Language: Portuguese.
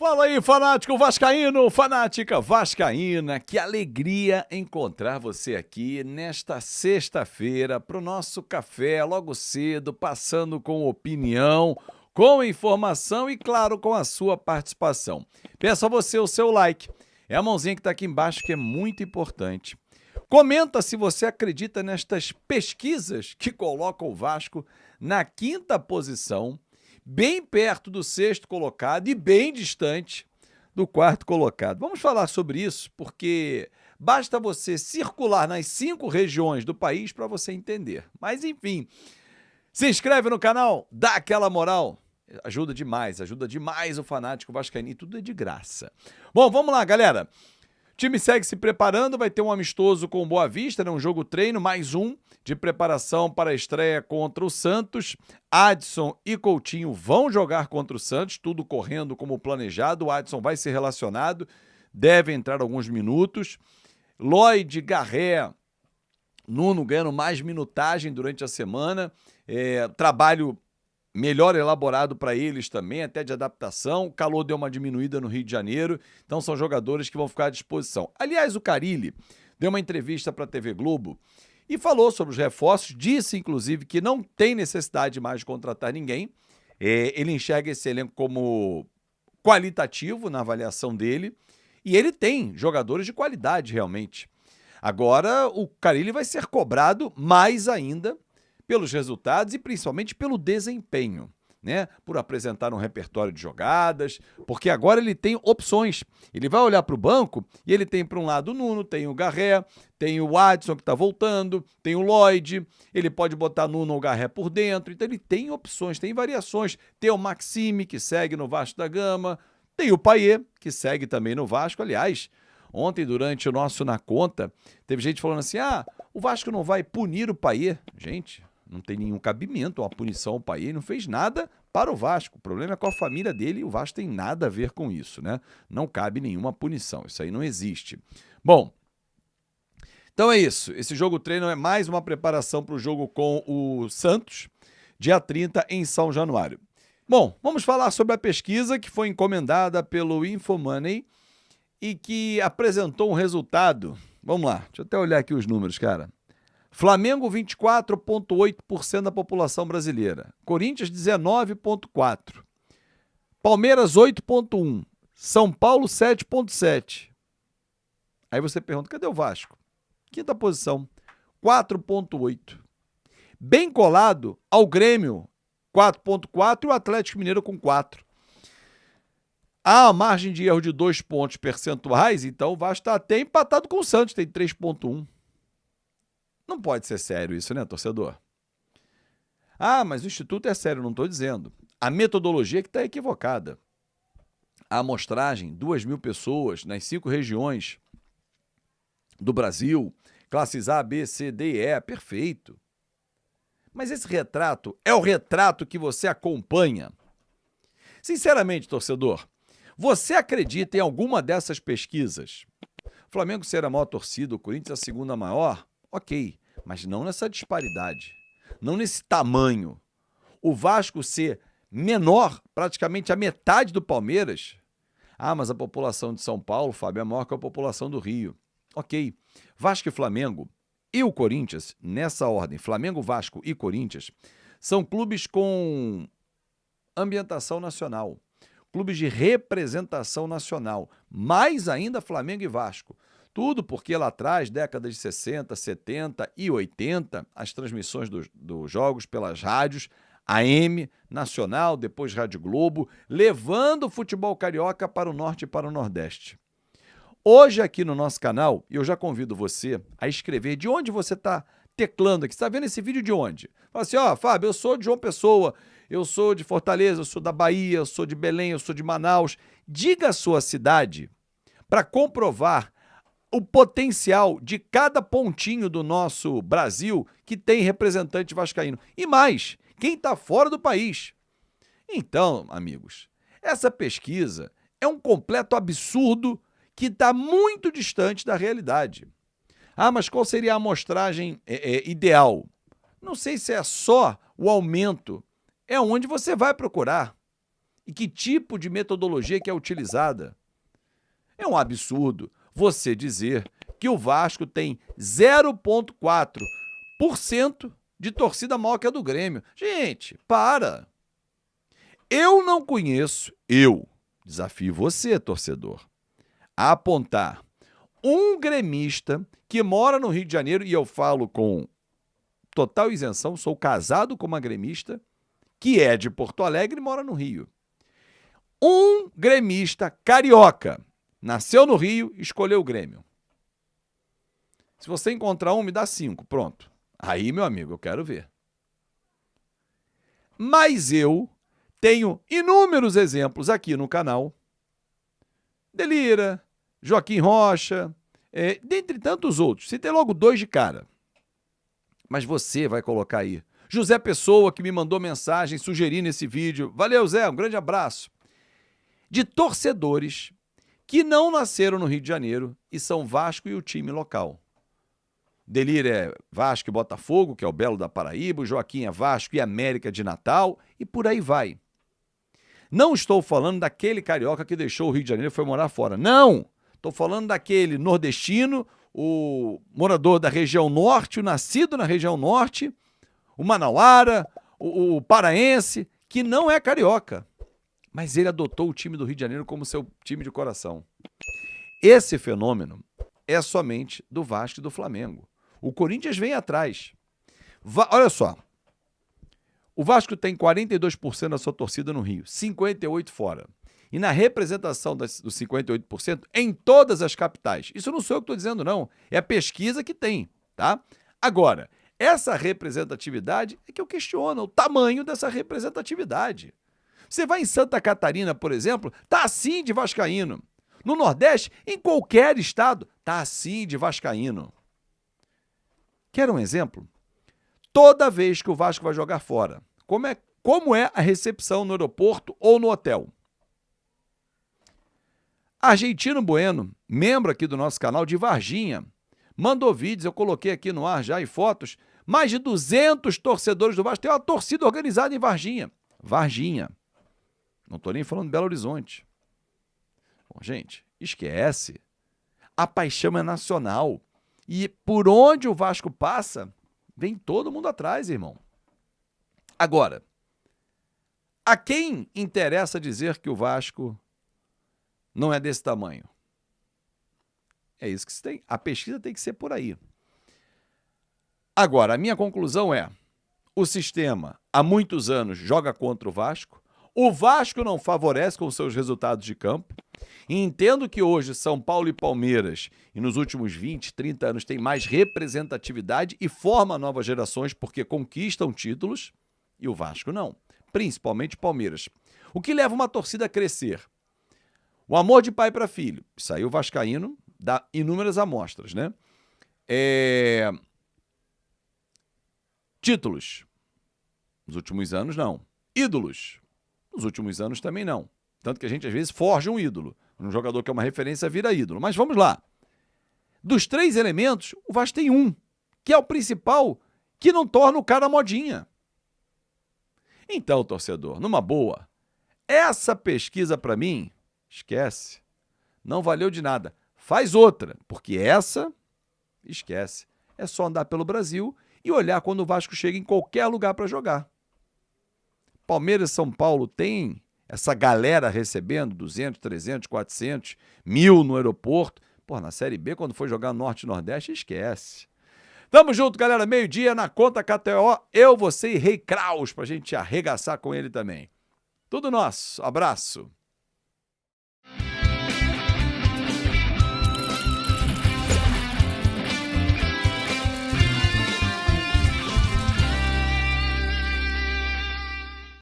Fala aí, fanático vascaíno, fanática vascaína, que alegria encontrar você aqui nesta sexta-feira para o nosso café logo cedo, passando com opinião, com informação e, claro, com a sua participação. Peço a você o seu like, é a mãozinha que está aqui embaixo que é muito importante. Comenta se você acredita nestas pesquisas que colocam o Vasco na quinta posição, bem perto do sexto colocado e bem distante do quarto colocado. Vamos falar sobre isso, porque basta você circular nas 5 regiões do país para você entender. Mas, enfim, se inscreve no canal, dá aquela moral. Ajuda demais o fanático vascaíno e tudo é de graça. Bom, vamos lá, galera. O time segue se preparando, vai ter um amistoso com o Boa Vista, né? Um jogo treino, mais um de preparação para a estreia contra o Santos. Adson e Coutinho vão jogar contra o Santos, tudo correndo como planejado. O Adson vai ser relacionado, deve entrar alguns minutos. Lloyd, Garré, Nuno ganhando mais minutagem durante a semana. Trabalho melhor elaborado para eles também, até de adaptação. O calor deu uma diminuída no Rio de Janeiro, então são jogadores que vão ficar à disposição. Aliás, o Carille deu uma entrevista para a TV Globo e falou sobre os reforços, disse inclusive que não tem necessidade mais de contratar ninguém. Ele enxerga esse elenco como qualitativo na avaliação dele e ele tem jogadores de qualidade realmente. Agora o Carille vai ser cobrado mais ainda pelos resultados e principalmente pelo desempenho, né? Por apresentar um repertório de jogadas, porque agora ele tem opções. Ele vai olhar para o banco e ele tem para um lado o Nuno, tem o Garré, tem o Adson que está voltando, tem o Lloyd, ele pode botar Nuno ou Garré por dentro, então ele tem opções, tem variações. Tem o Maxime, que segue no Vasco da Gama, tem o Payet, que segue também no Vasco. Aliás, ontem, durante o nosso Na Conta, teve gente falando assim, o Vasco não vai punir o Payet. Gente, não tem nenhum cabimento uma punição ao Payet, não fez nada para o Vasco. O problema é com a família dele e o Vasco tem nada a ver com isso, né? Não cabe nenhuma punição, isso aí não existe. Bom, então é isso. Esse jogo treino é mais uma preparação para o jogo com o Santos, dia 30 em São Januário. Bom, vamos falar sobre a pesquisa que foi encomendada pelo Infomoney e que apresentou um resultado. Vamos lá, deixa eu até olhar aqui os números, cara. Flamengo, 24,8% da população brasileira. Corinthians, 19,4%. Palmeiras, 8,1%. São Paulo, 7,7%. Aí você pergunta, cadê o Vasco? Quinta posição, 4,8%. Bem colado ao Grêmio, 4,4%, e o Atlético Mineiro com 4%. Há a margem de erro de 2 pontos percentuais, então o Vasco está até empatado com o Santos, tem 3,1%. Não pode ser sério isso, né, torcedor? Mas o Instituto é sério, não estou dizendo. A metodologia que está equivocada. A amostragem, 2.000 pessoas nas 5 regiões do Brasil, classes A, B, C, D e E, perfeito. Mas esse retrato é o retrato que você acompanha. Sinceramente, torcedor, você acredita em alguma dessas pesquisas? O Flamengo ser a maior torcida, o Corinthians a segunda maior? Ok, mas não nessa disparidade, não nesse tamanho. O Vasco ser menor, praticamente a metade do Palmeiras. Mas a população de São Paulo, Fábio, é maior que a população do Rio. Ok, Vasco e Flamengo e o Corinthians, nessa ordem, Flamengo, Vasco e Corinthians, são clubes com ambientação nacional, clubes de representação nacional, mais ainda Flamengo e Vasco. Tudo porque lá atrás, décadas de 60, 70 e 80, as transmissões dos jogos pelas rádios, AM, Nacional, depois Rádio Globo, levando o futebol carioca para o norte e para o nordeste. Hoje aqui no nosso canal, eu já convido você a escrever de onde você está teclando aqui. Você está vendo esse vídeo de onde? Fala assim, Fábio, eu sou de João Pessoa, eu sou de Fortaleza, eu sou da Bahia, eu sou de Belém, eu sou de Manaus. Diga a sua cidade para comprovar o potencial de cada pontinho do nosso Brasil que tem representante vascaíno. E mais, quem está fora do país. Então, amigos, essa pesquisa é um completo absurdo que está muito distante da realidade. Mas qual seria a amostragem ideal? Não sei se é só o aumento, é onde você vai procurar. E que tipo de metodologia que é utilizada? É um absurdo você dizer que o Vasco tem 0,4% de torcida maior que a do Grêmio. Gente, para! Eu não conheço, desafio você, torcedor, a apontar um gremista que mora no Rio de Janeiro, e eu falo com total isenção, sou casado com uma gremista, que é de Porto Alegre e mora no Rio. Um gremista carioca, nasceu no Rio, escolheu o Grêmio. Se você encontrar um, me dá 5, pronto. Aí, meu amigo, eu quero ver. Mas eu tenho inúmeros exemplos aqui no canal. Delira, Joaquim Rocha, dentre tantos outros. Citei logo 2 de cara. Mas você vai colocar aí. José Pessoa, que me mandou mensagem sugerindo esse vídeo. Valeu, Zé, um grande abraço. De torcedores que não nasceram no Rio de Janeiro e são Vasco e o time local. Delira é Vasco e Botafogo, que é o Belo da Paraíba. O Joaquim é Vasco e América de Natal. E por aí vai. Não estou falando daquele carioca que deixou o Rio de Janeiro e foi morar fora. Não! Estou falando daquele nordestino, o morador da região norte, o nascido na região norte, o manauara, o paraense, que não é carioca. Mas ele adotou o time do Rio de Janeiro como seu time de coração. Esse fenômeno é somente do Vasco e do Flamengo. O Corinthians vem atrás. Olha só. O Vasco tem 42% da sua torcida no Rio, 58% fora. E na representação dos 58% em todas as capitais. Isso não sou eu que estou dizendo, não. É a pesquisa que tem, tá? Agora, essa representatividade é que eu questiono o tamanho dessa representatividade. Você vai em Santa Catarina, por exemplo, tá assim de vascaíno. No Nordeste, em qualquer estado, tá assim de vascaíno. Quer um exemplo? Toda vez que o Vasco vai jogar fora, como é a recepção no aeroporto ou no hotel? Argentino Bueno, membro aqui do nosso canal de Varginha, mandou vídeos, eu coloquei aqui no ar já e fotos, mais de 200 torcedores do Vasco, tem uma torcida organizada em Varginha. Varginha. Não estou nem falando de Belo Horizonte. Bom, gente, esquece. A paixão é nacional. E por onde o Vasco passa, vem todo mundo atrás, irmão. Agora, a quem interessa dizer que o Vasco não é desse tamanho? É isso que se tem. A pesquisa tem que ser por aí. Agora, a minha conclusão é: o sistema, há muitos anos, joga contra o Vasco. O Vasco não favorece com seus resultados de campo. E entendo que hoje São Paulo e Palmeiras, e nos últimos 20, 30 anos, tem mais representatividade e forma novas gerações porque conquistam títulos, e o Vasco não, principalmente Palmeiras. O que leva uma torcida a crescer? O amor de pai para filho. Isso aí o vascaíno dá inúmeras amostras, né? Títulos. Nos últimos anos, não. Ídolos. Nos últimos anos também não. Tanto que a gente, às vezes, forja um ídolo. Um jogador que é uma referência vira ídolo. Mas vamos lá. Dos 3 elementos, o Vasco tem um, que é o principal, que não torna o cara modinha. Então, torcedor, numa boa, essa pesquisa para mim, esquece. Não valeu de nada. Faz outra, porque essa, esquece. É só andar pelo Brasil e olhar quando o Vasco chega em qualquer lugar para jogar. Palmeiras e São Paulo tem essa galera recebendo 200, 300, 400, 1.000 no aeroporto. Pô, na Série B, quando for jogar Norte e Nordeste, esquece. Tamo junto, galera. Meio-dia na conta KTO. Eu, você e Rei Kraus, pra gente arregaçar com ele também. Tudo nosso. Abraço.